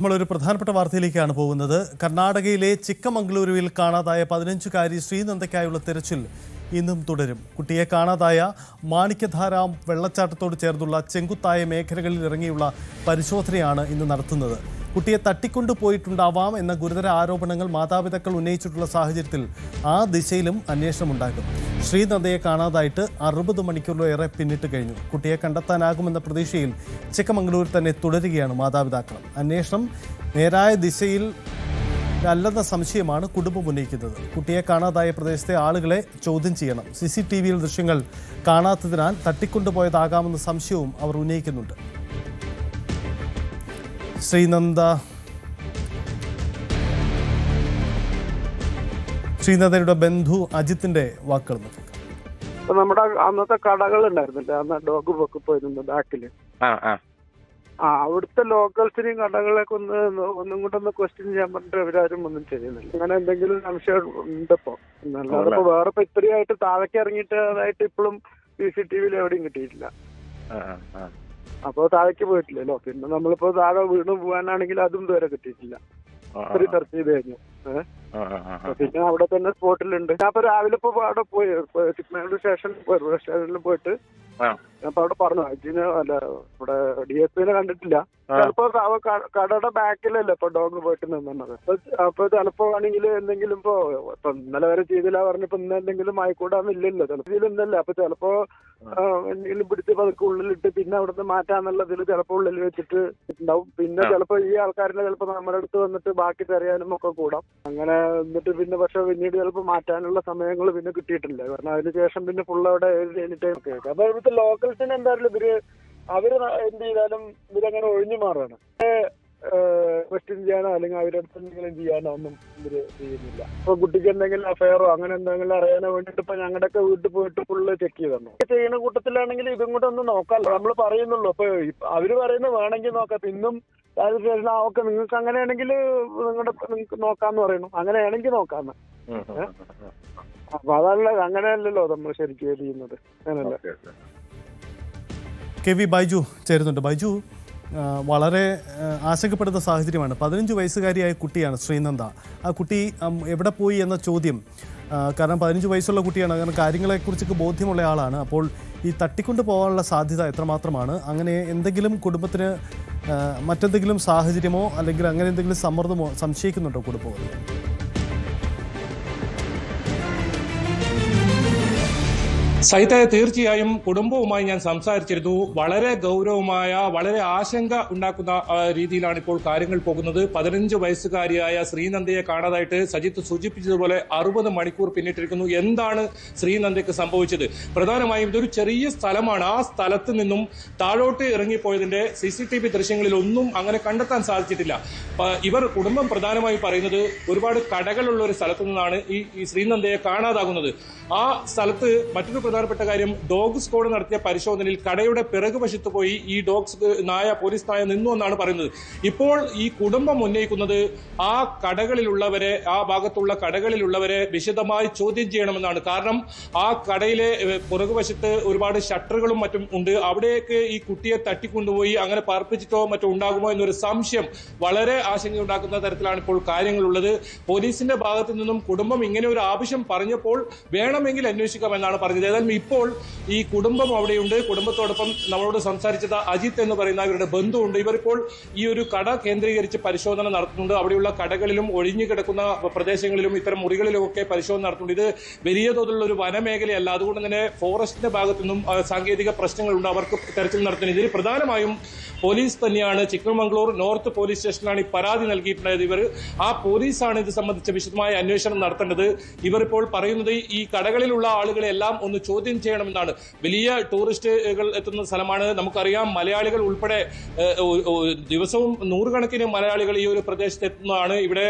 നമ്മളൊരു പ്രധാനപ്പെട്ട വാർത്തയിലേക്കാണ് പോകുന്നത്. കർണാടകയിലെ ചിക്കമംഗളൂരുവിൽ കാണാതായ 15-കാരി ശ്രീനന്ദയ്ക്കായുള്ള തെരച്ചിൽ ഇന്നും തുടരും. കുട്ടിയെ കാണാതായ മാണിക്യധാര വെള്ളച്ചാട്ടത്തോട് ചേർന്നുള്ള ചെങ്കുത്തായ മേഖലകളിൽ ഇറങ്ങിയുള്ള പരിശോധനയാണ് ഇന്ന് നടത്തുന്നത്. കുട്ടിയെ തട്ടിക്കൊണ്ടുപോയിട്ടുണ്ടാവാം എന്ന ഗുരുതര ആരോപണങ്ങൾ മാതാപിതാക്കൾ ഉന്നയിച്ചിട്ടുള്ള സാഹചര്യത്തിൽ ആ ദിശയിലും അന്വേഷണമുണ്ടാകും. ശ്രീനന്ദയെ കാണാതായിട്ട് 60 മണിക്കൂറിലേറെ പിന്നിട്ട് കഴിഞ്ഞു. കുട്ടിയെ കണ്ടെത്താനാകുമെന്ന പ്രതീക്ഷയിൽ ചിക്കമംഗളൂരിൽ തന്നെ തുടരുകയാണ് മാതാപിതാക്കൾ. അന്വേഷണം നേരായ ദിശയിൽ അല്ലെന്ന സംശയമാണ് കുടുംബം ഉന്നയിക്കുന്നത്. കുട്ടിയെ കാണാതായ പ്രദേശത്തെ ആളുകളെ ചോദ്യം ചെയ്യണം. CCTVയിൽ ദൃശ്യങ്ങൾ കാണാത്തതിനാൽ തട്ടിക്കൊണ്ടുപോയതാകാമെന്ന സംശയവും അവർ ഉന്നയിക്കുന്നുണ്ട്. ശ്രീനന്ദയുടെ ബന്ധു അജിത്തിന്റെ വാക്കുകൾ. നമ്മുടെ അന്നത്തെ കടകൾ ഉണ്ടായിരുന്നില്ല, അന്ന് ഡോഗ് പൊക്കി പോയിരുന്നു ബാക്കില്. അവിടുത്തെ ലോക്കൽസിനെയും കടകളൊക്കെ ഒന്നും കൂടെ ക്വസ്റ്റ്യൻ ചെയ്യാൻ പറഞ്ഞിട്ട് അവരാരും ഒന്നും ചെയ്യുന്നില്ല. അങ്ങനെ എന്തെങ്കിലും സംശയം ഉണ്ടപ്പോ അല്ലാതെ ഇപ്പൊ വേറെ ഇത്രയായിട്ട് താഴേക്ക് ഇറങ്ങിയിട്ട് അതായിട്ട് ഇപ്പോഴും CCTVയിൽ എവിടെയും കിട്ടിയിട്ടില്ല. അപ്പൊ താഴേക്ക് പോയിട്ടില്ലല്ലോ. പിന്നെ നമ്മളിപ്പോ താഴെ വീണ് പോകാനാണെങ്കിൽ അതും ഇതുവരെ കിട്ടിയിട്ടില്ല. ഇത്രയും സെർച്ച് ചെയ്ത് കഴിഞ്ഞു. പിന്നെ അവിടെ തന്നെ സ്പോട്ടിലുണ്ട്. ഞാൻ ഇപ്പൊ രാവിലെ ഇപ്പൊ അവിടെ പോയി ചിക്കമംഗളൂർ സ്റ്റേഷനിൽ പോയിട്ട് അപ്പൊ അവിടെ പറഞ്ഞു അജിന് അല്ല ഇവിടെ DSPനെ കണ്ടിട്ടില്ല. ചിലപ്പോ കടയുടെ ബാക്കിലല്ലേ ഇപ്പൊ ഡോഗ് പോയിട്ട് നിന്നത്. അപ്പൊ ചിലപ്പോ ആണെങ്കിൽ എന്തെങ്കിലും ഇപ്പൊ ഇന്നലെ വരെ ചെയ്തില്ല പറഞ്ഞപ്പോ ഇന്ന് എന്തെങ്കിലും ആയിക്കൂടാന്നില്ലല്ലോ. ചിലപ്പോ ഇതിലൊന്നല്ല. അപ്പൊ ചിലപ്പോ എന്തെങ്കിലും പിടിച്ച് പതുക്കെ ഉള്ളിലിട്ട് പിന്നെ അവിടുന്ന് മാറ്റാന്നുള്ളതിൽ ചിലപ്പോ ഉള്ളിൽ വെച്ചിട്ട് ഉണ്ടാവും. പിന്നെ ചിലപ്പോ ഈ ആൾക്കാരിനെ ചിലപ്പോ നമ്മുടെ അടുത്ത് വന്നിട്ട് ബാക്കി തെരയാനും ഒക്കെ കൂടാം. അങ്ങനെ എന്നിട്ട് പിന്നെ പക്ഷെ പിന്നീട് ചിലപ്പോ മാറ്റാനുള്ള സമയങ്ങൾ പിന്നെ കിട്ടിയിട്ടില്ല. കാരണം അതിനുശേഷം പിന്നെ ഫുൾ അവിടെ എനി ടൈം ഒക്കെ ആയിരിക്കും. അപ്പൊ ഇവിടുത്തെ ലോക്കൽസിന് എന്തായാലും അവര് എന്ത് ചെയ്താലും ഇവരങ്ങനെ ഒഴിഞ്ഞു മാറാണ്. ക്വസ്റ്റ്യൻ ചെയ്യാനോ അല്ലെങ്കിൽ അവരടുത്ത് എന്തെങ്കിലും ചെയ്യാനോ ഒന്നും ഇവര് ചെയ്യുന്നില്ല. ഇപ്പൊ കുട്ടിക്ക് എന്തെങ്കിലും അഫയറോ അങ്ങനെ എന്തെങ്കിലും അറിയാനോ വേണ്ടിട്ട് ഇപ്പൊ ഞങ്ങളുടെയൊക്കെ വീട്ടിൽ പോയിട്ട് ഫുള്ള് ചെക്ക് ചെയ്തോ. ചെയ്യുന്ന കൂട്ടത്തിലാണെങ്കിൽ ഇതും കൂടെ ഒന്ന് നോക്കാം. നമ്മൾ പറയുന്നുള്ളൂ. അപ്പൊ അവര് പറയുന്നത് വേണമെങ്കിൽ നോക്കാം. പിന്നും ഓക്കെ നിങ്ങൾക്ക് അങ്ങനെയാണെങ്കിൽ നിങ്ങൾക്ക് നോക്കാന്ന് പറയുന്നു. അങ്ങനെയാണെങ്കിൽ നോക്കാന്ന്. അപ്പൊ അതല്ല അങ്ങനെയല്ലല്ലോ നമ്മൾ ശരിക്കും ചെയ്യുന്നത്. അങ്ങനല്ല. KV ബൈജു ചേരുന്നുണ്ട്. ബൈജു, വളരെ ആശങ്കപ്പെടുന്ന സാഹചര്യമാണ്. 15 വയസ്സുകാരിയായ കുട്ടിയാണ് ശ്രീനന്ദ. ആ കുട്ടി എവിടെ പോയി എന്ന ചോദ്യം, കാരണം 15 വയസ്സുള്ള കുട്ടിയാണ്, കാരണം കാര്യങ്ങളെക്കുറിച്ചൊക്കെ ബോധ്യമുള്ള ആളാണ്. അപ്പോൾ ഈ തട്ടിക്കൊണ്ട് പോകാനുള്ള സാധ്യത എത്രമാത്രമാണ്? അങ്ങനെ എന്തെങ്കിലും കുടുംബത്തിന് മറ്റെന്തെങ്കിലും സാഹചര്യമോ അല്ലെങ്കിൽ അങ്ങനെ എന്തെങ്കിലും സമ്മർദ്ദമോ സംശയിക്കുന്നുണ്ടോ കുടുംബം? സൈതായ, തീർച്ചയായും കുടുംബവുമായി ഞാൻ സംസാരിച്ചിരുന്നു. വളരെ ഗൗരവമായ, വളരെ ആശങ്ക ഉണ്ടാക്കുന്ന രീതിയിലാണ് ഇപ്പോൾ കാര്യങ്ങൾ പോകുന്നത്. 15 വയസ്സുകാരിയായ ശ്രീനന്ദയെ കാണാതായിട്ട് സജിത്ത് സൂചിപ്പിച്ചതുപോലെ 60 മണിക്കൂർ പിന്നിട്ടിരിക്കുന്നു. എന്താണ് ശ്രീനന്ദയ്ക്ക് സംഭവിച്ചത്? പ്രധാനമായും ഇതൊരു ചെറിയ സ്ഥലമാണ്. ആ സ്ഥലത്ത് നിന്നും താഴോട്ട് ഇറങ്ങിപ്പോയതിന്റെ CCTV ദൃശ്യങ്ങളിൽ ഒന്നും അങ്ങനെ കണ്ടെത്താൻ സാധിച്ചിട്ടില്ല. കുടുംബം പ്രധാനമായും പറയുന്നത് ഒരുപാട് കടകളുള്ള ഒരു സ്ഥലത്തു നിന്നാണ് ഈ ശ്രീനന്ദയെ കാണാതാകുന്നത്. ആ സ്ഥലത്ത് മറ്റൊരു പ്രധാനപ്പെട്ട കാര്യം, ഡോഗ് സ്ക്വാഡ് നടത്തിയ പരിശോധനയിൽ കടയുടെ പിറകുവശത്ത് പോയി ഈ പോലീസ് നായ നിന്നു എന്നാണ് പറയുന്നത്. ഇപ്പോൾ ഈ കുടുംബം ഉന്നയിക്കുന്നത് ആ കടകളിലുള്ളവരെ, ആ ഭാഗത്തുള്ള കടകളിലുള്ളവരെ വിശദമായി ചോദ്യം ചെയ്യണമെന്നാണ്. കാരണം ആ കടയിലെ പിറകുവശത്ത് ഒരുപാട് ഷട്ടറുകളും മറ്റും ഉണ്ട്. അവിടേക്ക് ഈ കുട്ടിയെ തട്ടിക്കൊണ്ടുപോയി അങ്ങനെ പാർപ്പിച്ചിട്ടോ മറ്റോ ഉണ്ടാകുമോ എന്നൊരു സംശയം വളരെ ആശങ്കയുണ്ടാക്കുന്ന തരത്തിലാണ് ഇപ്പോൾ കാര്യങ്ങളുള്ളത്. പോലീസിന്റെ ഭാഗത്തു നിന്നും കുടുംബം ഇങ്ങനെ ഒരു ആവശ്യം പറഞ്ഞപ്പോൾ വേണമെങ്കിൽ അന്വേഷിക്കാമെന്നാണ് പറഞ്ഞത്. ഏതായാലും ഇപ്പോൾ ഈ കുടുംബം അവിടെയുണ്ട്. കുടുംബത്തോടൊപ്പം നമ്മളോട് സംസാരിച്ചത് അജിത്ത് എന്ന് പറയുന്ന ഇവരുടെ ബന്ധുവുണ്ട്. ഇവരിപ്പോൾ ഈ ഒരു കട കേന്ദ്രീകരിച്ച് പരിശോധന നടത്തുന്നുണ്ട്. അവിടെയുള്ള കടകളിലും ഒഴിഞ്ഞു കിടക്കുന്ന പ്രദേശങ്ങളിലും ഇത്തരം മുറികളിലും ഒക്കെ പരിശോധന നടത്തുന്നുണ്ട്. ഇത് വലിയ തോതിലുള്ള ഒരു വനമേഖലയല്ല. അതുകൊണ്ട് തന്നെ ഫോറസ്റ്റിന്റെ ഭാഗത്തു നിന്നും സാങ്കേതിക പ്രശ്നങ്ങളുണ്ട്. അവർക്ക് തെരച്ചിൽ നടത്തുന്നത്. ഇതിൽ പ്രധാനമായും പോലീസ് തന്നെയാണ്. ചിക്കമംഗളൂർ നോർത്ത് പോലീസ് സ്റ്റേഷനിലാണ് ഈ പരാതി നൽകിയിട്ടുണ്ടായത്. ആ പോലീസാണ് ഇത് സംബന്ധിച്ച വിശദമായ അന്വേഷണം നടത്തേണ്ടത്. ഇവരിപ്പോൾ പറയുന്നത് ഈ കടകളിലുള്ള ആളുകളെല്ലാം ഒന്ന് ചോദ്യം ചെയ്യണമെന്നാണ്. വലിയ ടൂറിസ്റ്റുകൾ എത്തുന്ന സ്ഥലമാണ്. നമുക്കറിയാം, മലയാളികൾ ഉൾപ്പെടെ ദിവസവും നൂറുകണക്കിന് മലയാളികൾ ഈ ഒരു പ്രദേശത്ത് എത്തുന്നതാണ്. ഇവിടെ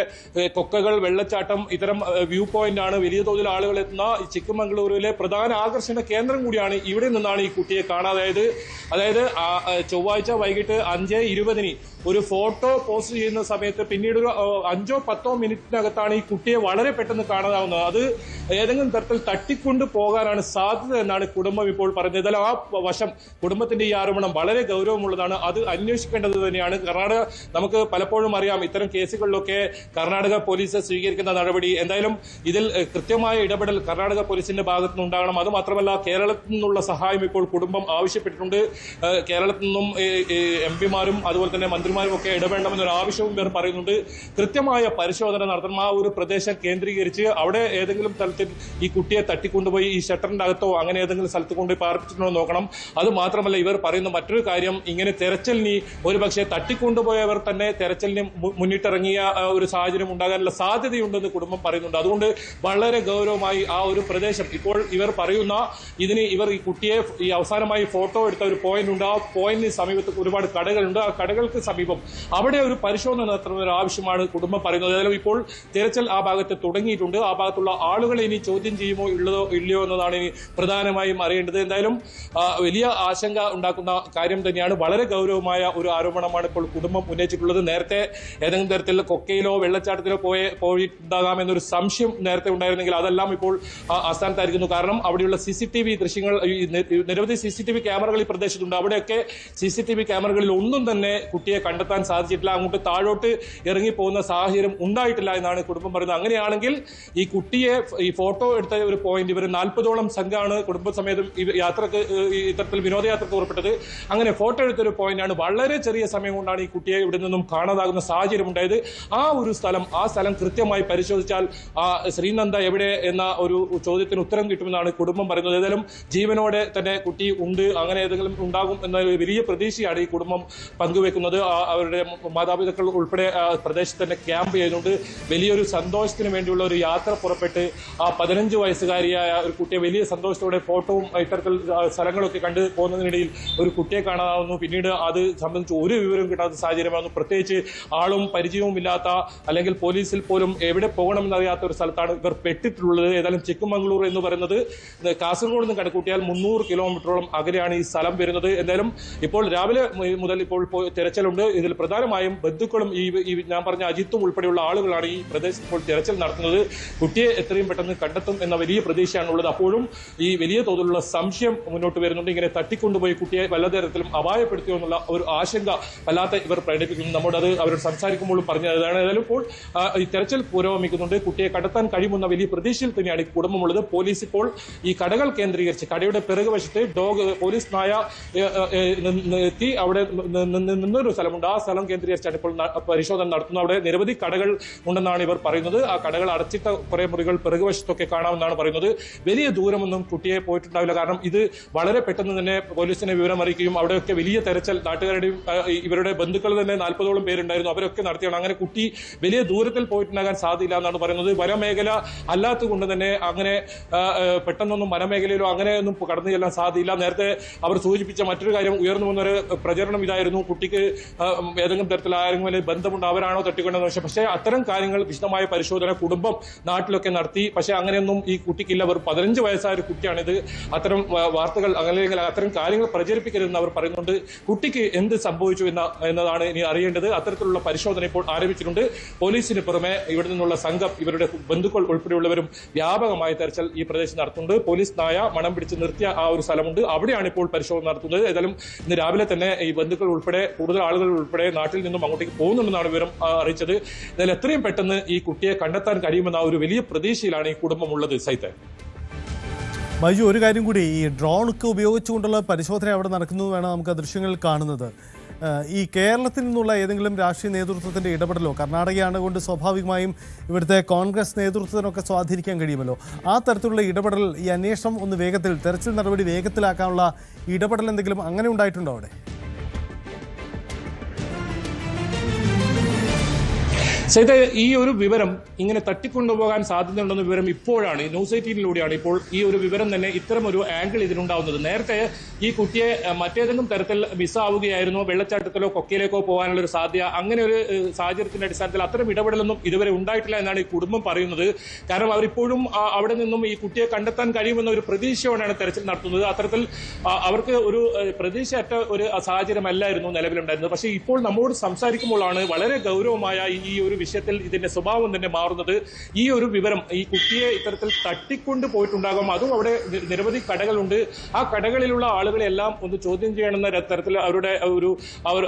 കൊക്കകൾ, വെള്ളച്ചാട്ടം, ഇത്തരം വ്യൂ പോയിന്റ് ആണ് വലിയ തോതിൽ ആളുകൾ എത്തുന്ന ചിക്കമംഗളൂരിലെ പ്രധാന ആകർഷണ കേന്ദ്രം കൂടിയാണ്. ഇവിടെ നിന്നാണ് ഈ കുട്ടിയെ കാണാതായത്. അതായത് ചൊവ്വാഴ്ച വൈകിട്ട് 5:20 ഒരു ഫോട്ടോ പോസ്റ്റ് ചെയ്യുന്ന സമയത്ത് പിന്നീട് ഒരു 5-10 മിനിറ്റിനകത്താണ് ഈ കുട്ടിയെ വളരെ പെട്ടെന്ന് കാണാതാവുന്നത്. അത് ഏതെങ്കിലും തരത്തിൽ തട്ടിക്കൊണ്ട് പോകാനാണ് സാധ്യത സാധ്യത എന്നാണ് കുടുംബം ഇപ്പോൾ പറഞ്ഞത്. ഏതായാലും ആ വശം കുടുംബത്തിന്റെ ഈ ആരോപണം വളരെ ഗൗരവമുള്ളതാണ്. അത് അന്വേഷിക്കേണ്ടത് തന്നെയാണ്. കർണാടക നമുക്ക് പലപ്പോഴും അറിയാം, ഇത്തരം കേസുകളിലൊക്കെ കർണാടക പോലീസ് സ്വീകരിക്കുന്ന നടപടി. എന്തായാലും ഇതിൽ കൃത്യമായ ഇടപെടൽ കർണാടക പോലീസിന്റെ ഭാഗത്തു നിന്നുണ്ടാകണം. അത് മാത്രമല്ല, കേരളത്തിൽ നിന്നുള്ള സഹായം ഇപ്പോൾ കുടുംബം ആവശ്യപ്പെട്ടിട്ടുണ്ട്. കേരളത്തിൽ നിന്നും എംപിമാരും അതുപോലെ തന്നെ മന്ത്രിമാരും ഒക്കെ ഇടപെടണമെന്നൊരു ആവശ്യവും ഇവർ പറയുന്നുണ്ട്. കൃത്യമായ പരിശോധന നടത്തണം. ആ ഒരു പ്രദേശം കേന്ദ്രീകരിച്ച് അവിടെ ഏതെങ്കിലും തലത്തിൽ ഈ കുട്ടിയെ തട്ടിക്കൊണ്ടുപോയി ഈ ഷട്ടറിന്റെ അകത്തോ അങ്ങനെ ഏതെങ്കിലും സ്ഥലത്ത് കൊണ്ടുപോയി പാർപ്പിച്ചിട്ടുണ്ടോ നോക്കണം. അത് മാത്രമല്ല, ഇവർ പറയുന്ന മറ്റൊരു കാര്യം, ഇങ്ങനെ തെരച്ചിലിന് ഒരുപക്ഷെ തട്ടിക്കൊണ്ടുപോയവർ തന്നെ തെരച്ചിലിന് മുന്നിട്ടിറങ്ങിയ ഒരു സാഹചര്യം ഉണ്ടാകാനുള്ള സാധ്യതയുണ്ടെന്ന് കുടുംബം പറയുന്നുണ്ട്. അതുകൊണ്ട് വളരെ ഗൗരവമായി ആ ഒരു പ്രദേശം ഇപ്പോൾ ഇവർ പറയുന്ന ഇതിന് ഇവർ ഈ കുട്ടിയെ ഈ അവസാനമായി ഫോട്ടോ എടുത്ത ഒരു പോയിന്റ് ഉണ്ട്. ആ പോയിന്റിന് സമീപത്ത് ഒരുപാട് കടകളുണ്ട്. ആ കടകൾക്ക് സമീപം അവിടെ ഒരു പരിശോധന നടത്തുന്ന ഒരു ആവശ്യമാണ് കുടുംബം പറയുന്നത്. ഏതായാലും ഇപ്പോൾ തിരച്ചിൽ ആ ഭാഗത്ത് തുടങ്ങിയിട്ടുണ്ട്. ആ ഭാഗത്തുള്ള ആളുകളെ ഇനി ചോദ്യം ചെയ്യുമോ ഇല്ലയോ എന്നതാണ് ഇനി പ്രധാനമായും അറിയേണ്ടത്. എന്തായാലും വലിയ ആശങ്ക ഉണ്ടാക്കുന്ന കാര്യം തന്നെയാണ്. വളരെ ഗൗരവമായ ഒരു ആരോപണമാണ് ഇപ്പോൾ കുടുംബം ഉന്നയിച്ചിട്ടുള്ളത്. നേരത്തെ ഏതെങ്കിലും തരത്തിൽ കൊക്കയിലോ വെള്ളച്ചാട്ടത്തിലോ പോയിട്ടുണ്ടാകാമെന്നൊരു സംശയം നേരത്തെ ഉണ്ടായിരുന്നെങ്കിൽ അതെല്ലാം ഇപ്പോൾ അസ്ഥാനത്തായിരിക്കുന്നു. കാരണം അവിടെയുള്ള CCTV ദൃശ്യങ്ങൾ, നിരവധി CCTV ക്യാമറകൾ ഈ പ്രദേശത്തുണ്ട്. അവിടെയൊക്കെ CCTV ക്യാമറകളിൽ ഒന്നും തന്നെ കുട്ടിയെ കണ്ടെത്താൻ സാധിച്ചിട്ടില്ല. അങ്ങോട്ട് താഴോട്ട് ഇറങ്ങിപ്പോകുന്ന സാഹചര്യം ഉണ്ടായിട്ടില്ല എന്നാണ് കുടുംബം പറയുന്നത്. അങ്ങനെയാണെങ്കിൽ ഈ കുട്ടിയെ ഈ ഫോട്ടോ എടുത്ത ഒരു പോയിന്റ്, ഇവർ 40ഓളം സംഘമാണ് കുടുംബസമേതം യാത്രക്ക് ഇത്തരത്തിൽ വിനോദയാത്രക്ക് പുറപ്പെട്ടത്. അങ്ങനെ ഫോട്ടോ എടുത്തൊരു പോയിന്റാണ്. വളരെ ചെറിയ സമയം കൊണ്ടാണ് ഈ കുട്ടിയെ ഇവിടെ നിന്നും കാണാതാകുന്ന സാഹചര്യം ഉണ്ടായത്. ആ സ്ഥലം കൃത്യമായി പരിശോധിച്ചാൽ ശ്രീനന്ദ എവിടെ എന്ന ഒരു ചോദ്യത്തിന് ഉത്തരം കിട്ടുമെന്നാണ് കുടുംബം പറയുന്നത്. ഏതായാലും ജീവനോടെ തന്നെ കുട്ടി ഉണ്ട്, അങ്ങനെ ഏതെങ്കിലും ഉണ്ടാകും എന്ന വലിയ പ്രതീക്ഷയാണ് ഈ കുടുംബം പങ്കുവെക്കുന്നത്. അവരുടെ മാതാപിതാക്കൾ ഉൾപ്പെടെ പ്രദേശത്ത് തന്നെ ക്യാമ്പ് ചെയ്യുന്നുണ്ട്. വലിയൊരു സന്തോഷത്തിന് വേണ്ടിയുള്ള ഒരു യാത്ര പുറപ്പെട്ട് ആ 15 വയസ്സുകാരിയായ ഒരു കുട്ടിയെ വലിയ സന്തോഷത്തോടെ ഫോട്ടോവും ഇത്തരത്തിൽ സ്ഥലങ്ങളൊക്കെ കണ്ട് പോകുന്നതിനിടയിൽ ഒരു കുട്ടിയെ കാണാതാവുന്നു. പിന്നീട് അത് സംബന്ധിച്ച് ഒരു വിവരം കിട്ടാത്ത സാഹചര്യമാകുന്നു. പ്രത്യേകിച്ച് ആളും പരിചയവും ഇല്ലാത്ത, അല്ലെങ്കിൽ പോലീസിൽ പോലും എവിടെ പോകണമെന്നറിയാത്ത ഒരു സ്ഥലത്താണ് ഇവർ പെട്ടിട്ടുള്ളത്. ഏതായാലും ചിക്കമംഗളൂർ എന്ന് പറയുന്നത് കാസർഗോഡ് നിന്ന് കണക്കൂട്ടിയാൽ 300 കിലോമീറ്ററോളം അകലെയാണ് ഈ സ്ഥലം വരുന്നത്. എന്തായാലും ഇപ്പോൾ രാവിലെ മുതൽ ഇപ്പോൾ തിരച്ചിലുണ്ട്. ഇതിൽ പ്രധാനമായും ബന്ധുക്കളും ഈ ഞാൻ പറഞ്ഞ അജിത്തും ഉൾപ്പെടെയുള്ള ആളുകളാണ് ഈ പ്രദേശത്ത് ഇപ്പോൾ തിരച്ചിൽ നടത്തുന്നത്. കുട്ടിയെ എത്രയും പെട്ടെന്ന് കണ്ടെത്തും എന്ന വലിയ പ്രതീക്ഷയാണുള്ളത്. അപ്പോഴും ഈ വലിയ തോതിലുള്ള സംശയം മുന്നോട്ട് വരുന്നുണ്ട്. ഇങ്ങനെ തട്ടിക്കൊണ്ടുപോയി കുട്ടിയെ വല്ല തരത്തിലും അപായപ്പെടുത്തിയോ എന്നുള്ള ഒരു ആശങ്ക വല്ലാത്ത ഇവർ പ്രകടിപ്പിക്കുന്നു. നമ്മോടത് അവരോട് സംസാരിക്കുമ്പോഴും പറഞ്ഞതാണ്. ഏതായാലും ഇപ്പോൾ ഈ തെരച്ചിൽ പുരോഗമിക്കുന്നുണ്ട്. കുട്ടിയെ കണ്ടെത്താൻ കഴിയുമെന്ന വലിയ പ്രതീക്ഷയിൽ തന്നെയാണ് ഈ കുടുംബമുള്ളത്. പോലീസ് ഇപ്പോൾ ഈ കടകൾ കേന്ദ്രീകരിച്ച് കടയുടെ പിറകുവശത്ത് പോലീസ് നായ എത്തി അവിടെ നിന്നൊരു സ്ഥലമുണ്ട്. ആ സ്ഥലം കേന്ദ്രീകരിച്ചാണ് ഇപ്പോൾ പരിശോധന നടത്തുന്നത്. അവിടെ നിരവധി കടകൾ ഉണ്ടെന്നാണ് ഇവർ പറയുന്നത്. ആ കടകൾ അടച്ചിട്ട കുറെ മുറികൾ പിറകുവശത്തൊക്കെ കാണാമെന്നാണ് പറയുന്നത്. വലിയ ദൂരമൊന്നും കുട്ടിയെ പോയിട്ടുണ്ടാവില്ല. കാരണം ഇത് വളരെ പെട്ടെന്ന് തന്നെ പോലീസിനെ വിവരം അറിയിക്കുകയും അവിടെയൊക്കെ വലിയ തെരച്ചിൽ നാട്ടുകാരുടെയും ഇവരുടെ ബന്ധുക്കൾ തന്നെ 40ഓളം പേരുണ്ടായിരുന്നു, അവരൊക്കെ നടത്തിയാണ്. അങ്ങനെ കുട്ടി വലിയ ദൂരത്തിൽ പോയിട്ടുണ്ടാകാൻ സാധ്യതയില്ല എന്നാണ് പറയുന്നത്. വനമേഖല അല്ലാത്തതുകൊണ്ട് തന്നെ അങ്ങനെ പെട്ടെന്നൊന്നും വനമേഖലയിലോ അങ്ങനെയൊന്നും കടന്നു ചെല്ലാൻ സാധ്യതയില്ല. നേരത്തെ അവർ സൂചിപ്പിച്ച മറ്റൊരു കാര്യം, ഉയർന്നു വന്നൊരു പ്രചരണം ഇതായിരുന്നു, കുട്ടിക്ക് ഏതെങ്കിലും തരത്തിൽ ആരെങ്കിലും ബന്ധമുണ്ട്, അവരാണോ തട്ടിക്കൊണ്ടെന്ന് വെച്ചാൽ. പക്ഷേ അത്തരം കാര്യങ്ങൾ വിശദമായ പരിശോധന കുടുംബം നാട്ടിലൊക്കെ നടത്തി. പക്ഷേ അങ്ങനെയൊന്നും ഈ കുട്ടിക്കില്ല. അവർ 15 വയസ്സായ ഒരു കുട്ടിയാണിത്. അത്തരം വാർത്തകൾ അല്ലെങ്കിൽ അത്തരം കാര്യങ്ങൾ പ്രചരിപ്പിക്കരുതെന്ന് അവർ പറയുന്നുണ്ട്. കുട്ടിക്ക് എന്ത് സംഭവിച്ചു എന്നതാണ് ഇനി അറിയേണ്ടത്. അത്തരത്തിലുള്ള പരിശോധന ഇപ്പോൾ ആരംഭിച്ചിട്ടുണ്ട്. പോലീസിന് പുറമെ ഇവിടെ നിന്നുള്ള സംഘം, ഇവരുടെ ബന്ധുക്കൾ ഉൾപ്പെടെയുള്ളവരും വ്യാപകമായ തെരച്ചിൽ ഈ പ്രദേശത്ത് നടത്തുന്നുണ്ട്. പോലീസ് നായ മണം പിടിച്ച് നിർത്തിയ ആ ഒരു സ്ഥലമുണ്ട്, അവിടെയാണ് ഇപ്പോൾ പരിശോധന നടത്തുന്നത്. ഏതായാലും ഇന്ന് രാവിലെ തന്നെ ഈ ബന്ധുക്കൾ ഉൾപ്പെടെ കൂടുതൽ ആളുകൾ ഉൾപ്പെടെ നാട്ടിൽ നിന്നും അങ്ങോട്ടേക്ക് പോകുന്നുണ്ടെന്നാണ് വിവരം അറിയിച്ചത്. എന്നാൽ എത്രയും പെട്ടെന്ന് ഈ കുട്ടിയെ കണ്ടെത്താൻ കഴിയുമെന്ന ഒരു വലിയ പ്രതീക്ഷയിലാണ് ഈ കുടുംബമുള്ളത്. സൈത്തെ ബൈജു, ഒരു കാര്യം കൂടി, ഈ ഡ്രോണൊക്കെ ഉപയോഗിച്ചുകൊണ്ടുള്ള പരിശോധന അവിടെ നടക്കുന്നത് വേണം നമുക്ക് ആ ദൃശ്യങ്ങളിൽ കാണുന്നത്. ഈ കേരളത്തിൽ നിന്നുള്ള ഏതെങ്കിലും രാഷ്ട്രീയ നേതൃത്വത്തിൻ്റെ ഇടപെടലോ, കർണാടകയാണ് കൊണ്ട് സ്വാഭാവികമായും ഇവിടുത്തെ കോൺഗ്രസ് നേതൃത്വത്തിനൊക്കെ സ്വാധീനിക്കാൻ കഴിയുമല്ലോ, ആ തരത്തിലുള്ള ഇടപെടൽ, ഈ അന്വേഷണം ഒന്ന് വേഗത്തിൽ, തെരച്ചിൽ നടപടി വേഗത്തിലാക്കാനുള്ള ഇടപെടൽ എന്തെങ്കിലും അങ്ങനെ ഉണ്ടായിട്ടുണ്ടോ അവിടെ? സൈത, ഈ ഒരു വിവരം ഇങ്ങനെ തട്ടിക്കൊണ്ടുപോകാൻ സാധ്യതയുണ്ടെന്ന വിവരം ഇപ്പോഴാണ് ന്യൂസ് 18-ലൂടെയാണ് ഇപ്പോൾ ഈ ഒരു വിവരം തന്നെ ഇത്തരം ഒരു ആംഗിൾ ഇതിനുണ്ടാവുന്നത്. നേരത്തെ ഈ കുട്ടിയെ മറ്റേതെങ്കിലും തരത്തിൽ മിസ്സാവുകയായിരുന്നോ, വെള്ളച്ചാട്ടത്തിലോ കൊക്കയിലേക്കോ പോകാനുള്ള ഒരു സാധ്യത, അങ്ങനെ ഒരു സാഹചര്യത്തിന്റെ അടിസ്ഥാനത്തിൽ അത്തരം ഇടപെടലൊന്നും ഇതുവരെ ഉണ്ടായിട്ടില്ല എന്നാണ് ഈ കുടുംബം പറയുന്നത്. കാരണം അവരിപ്പോഴും അവിടെ നിന്നും ഈ കുട്ടിയെ കണ്ടെത്താൻ കഴിയുമെന്ന ഒരു പ്രതീക്ഷയോടെയാണ് തെരച്ചിൽ നടത്തുന്നത്. അത്തരത്തിൽ അവർക്ക് ഒരു പ്രതീക്ഷയറ്റ ഒരു സാഹചര്യമല്ലായിരുന്നു നിലവിലുണ്ടായിരുന്നത്. പക്ഷേ ഇപ്പോൾ നമ്മോട് സംസാരിക്കുമ്പോഴാണ് വളരെ ഗൗരവമായ ഈ ഒരു വിഷയത്തിൽ ഇതിന്റെ സ്വഭാവം തന്നെ മാറുന്നത്. ഈ ഒരു വിവരം, ഈ കുട്ടിയെ ഇത്തരത്തിൽ തട്ടിക്കൊണ്ട് പോയിട്ടുണ്ടാകും, അതും അവിടെ നിരവധി കടകളുണ്ട്, ആ കടകളിലുള്ള ആളുകളെല്ലാം ഒന്ന് ചോദ്യം ചെയ്യണമെന്ന തരത്തിൽ അവരുടെ ഒരു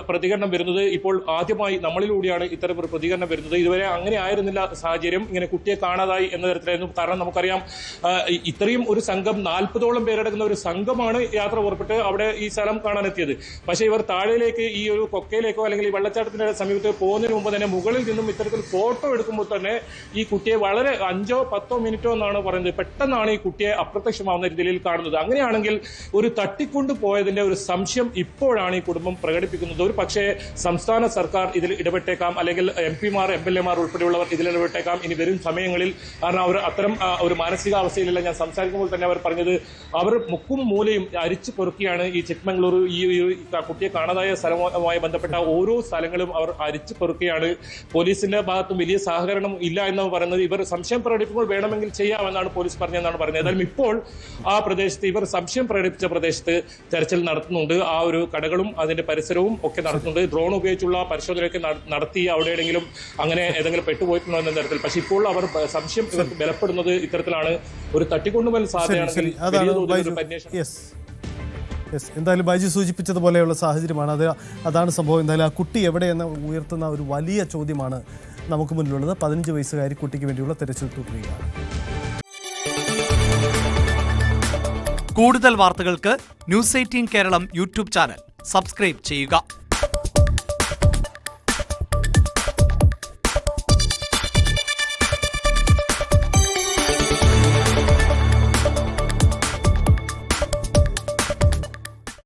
പ്രതികരണം വരുന്നത് ഇപ്പോൾ ആദ്യമായി നമ്മളിലൂടെയാണ് ഇത്തരം ഒരു പ്രതികരണം വരുന്നത്. ഇതുവരെ അങ്ങനെ ആയിരുന്നില്ല സാഹചര്യം, ഇങ്ങനെ കുട്ടിയെ കാണാതായി എന്ന തരത്തിലായിരുന്നു. കാരണം നമുക്കറിയാം, ഇത്രയും ഒരു സംഘം 40ഓളം പേരടങ്ങുന്ന ഒരു സംഘമാണ് യാത്ര പുറപ്പെട്ട് അവിടെ ഈ സ്ഥലം കാണാനെത്തിയത്. പക്ഷേ ഇവർ താഴേക്ക് ഈ ഒരു കൊക്കയിലേക്കോ അല്ലെങ്കിൽ ഈ വെള്ളച്ചാട്ടത്തിന്റെ സമീപത്ത് പോകുന്നതിന് മുമ്പ് തന്നെ മുകളിൽ നിന്നും ഇത്തരത്തിൽ ഫോട്ടോ എടുക്കുമ്പോൾ തന്നെ ഈ കുട്ടിയെ വളരെ 5-10 മിനിറ്റോ എന്നാണ് പറയുന്നത്, പെട്ടെന്നാണ് ഈ കുട്ടിയെ അപ്രത്യക്ഷമാവുന്ന രീതിയിൽ കാണുന്നത്. അങ്ങനെയാണെങ്കിൽ ഒരു തട്ടിക്കൊണ്ടു പോയതിന്റെ ഒരു സംശയം ഇപ്പോഴാണ് ഈ കുടുംബം പ്രകടിപ്പിക്കുന്നത്. ഒരു പക്ഷേ സംസ്ഥാന സർക്കാർ ഇതിൽ ഇടപെട്ടേക്കാം, അല്ലെങ്കിൽ MP-മാർ MLA-മാർ ഉൾപ്പെടെയുള്ളവർ ഇതിൽ ഇടപെട്ടേക്കാം ഇനി വരും സമയങ്ങളിൽ. കാരണം അവർ അത്തരം ഒരു മാനസികാവസ്ഥയിലല്ല. ഞാൻ സംസാരിക്കുമ്പോൾ തന്നെ അവർ പറഞ്ഞത് അവർ മുക്കും മൂലയും അരിച്ചു പെറുക്കിയാണ് ഈ ചിക്മംഗ്ലൂർ ഈ കുട്ടിയെ കാണാതായ സ്ഥലവുമായി ബന്ധപ്പെട്ട ഓരോ സ്ഥലങ്ങളും അവർ അരിച്ചു പെറുക്കുകയാണ്. പോലീസിന്റെ ഭാഗത്തും വലിയ സഹകരണം ഇല്ല എന്നാണ് പറയുന്നത്. ഇവർ സംശയം പ്രകടിപ്പിക്കുമ്പോൾ വേണമെങ്കിൽ ചെയ്യാമെന്നാണ് പോലീസ് പറഞ്ഞതെന്നാണ് പറയുന്നത്. ഏതായാലും ഇപ്പോൾ ആ പ്രദേശത്ത് ഇവർ സംശയം പ്രകടിപ്പിച്ച പ്രദേശത്ത് തെരച്ചിൽ നടത്തുന്നുണ്ട്. ആ ഒരു കടകളും അതിന്റെ പരിസരവും ഒക്കെ നടത്തുന്നുണ്ട്. ഡ്രോൺ ഉപയോഗിച്ചുള്ള പരിശോധനയൊക്കെ നടത്തി അവിടെ എവിടെയെങ്കിലും അങ്ങനെ ഏതെങ്കിലും പെട്ടുപോയിട്ടുണ്ടോ എന്ന തരത്തിൽ. പക്ഷെ ഇപ്പോൾ അവർ സംശയം ഇവർക്ക് ബലപ്പെടുന്നത് ഇത്തരത്തിലാണ്. ഒരു തട്ടിക്കൊണ്ടുപോകൽ സാധ്യതയാണെങ്കിൽ എന്തായാലും ബൈജു സൂചിപ്പിച്ചതുപോലെയുള്ള സാഹചര്യമാണ് അതാണ് സംഭവം. എന്തായാലും ആ കുട്ടി എവിടെയെന്ന് ഉയർത്തുന്ന ഒരു വലിയ ചോദ്യമാണ് നമുക്ക് മുന്നിലുള്ളത്. 15 വയസ്സുകാരി കുട്ടിക്ക് വേണ്ടിയുള്ള തെരച്ചിൽ തുടരുകയാണ്. കൂടുതൽ വാർത്തകൾക്ക് News 18 Keralam YouTube channel subscribe ചെയ്യുക.